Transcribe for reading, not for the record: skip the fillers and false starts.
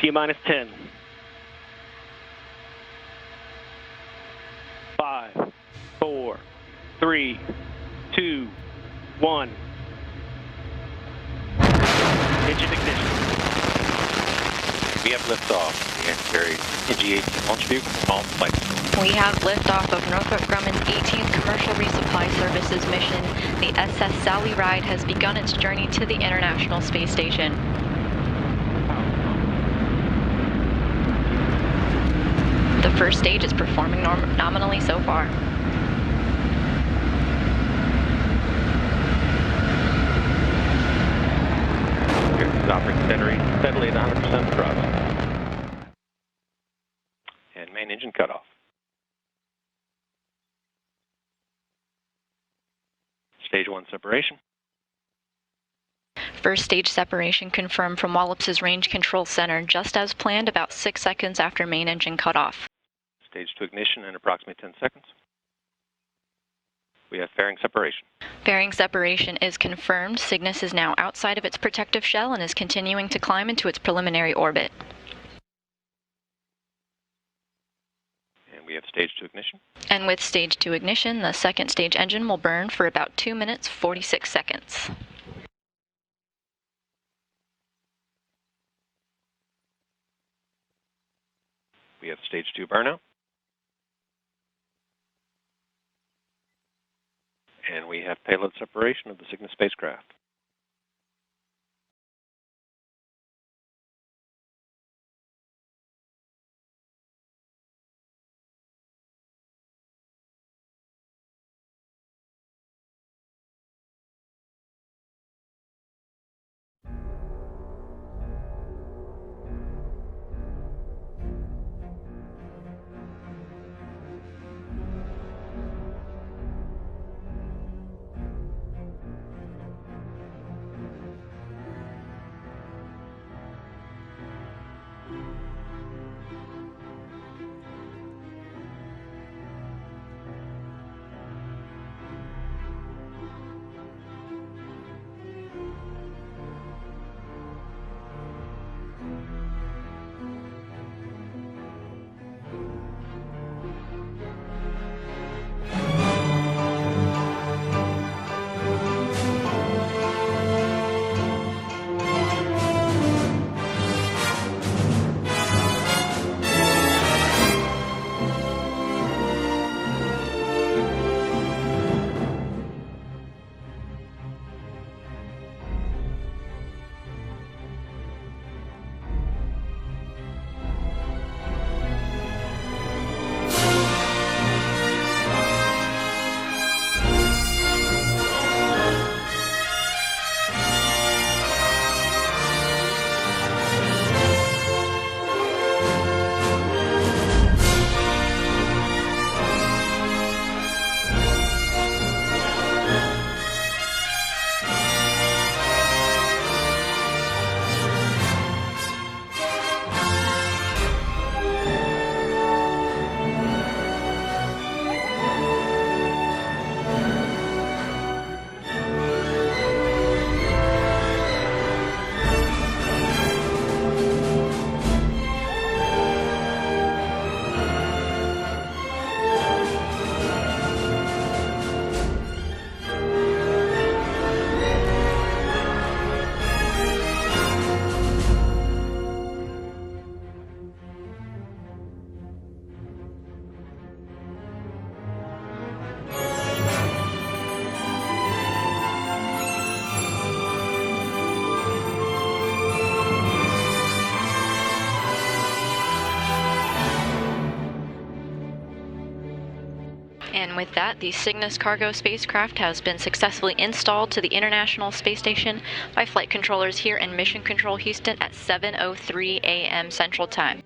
T-minus 10. 5, 4, 3, 2, 1. Engine ignition. We have liftoff. The NG-18 launch vehicle, all flight. We have liftoff of Northrop Grumman's 18th Commercial Resupply Services mission. The SS Sally Ride has begun its journey to the International Space Station. The first stage is performing nominally so far. Is operating steadily at 100% thrust. And main engine cutoff. Stage 1 separation. First stage separation confirmed from Wallops's Range Control Center, just as planned, about 6 seconds after main engine cutoff. Stage 2 ignition in approximately 10 seconds. We have fairing separation. Fairing separation is confirmed. Cygnus is now outside of its protective shell and is continuing to climb into its preliminary orbit. And we have stage 2 ignition. And with stage 2 ignition, the second stage engine will burn for about 2 minutes, 46 seconds. We have stage 2 burnout. And we have payload separation of the Cygnus spacecraft. And with that, the Cygnus cargo spacecraft has been successfully installed to the International Space Station by flight controllers here in Mission Control Houston at 7:03 a.m. Central Time.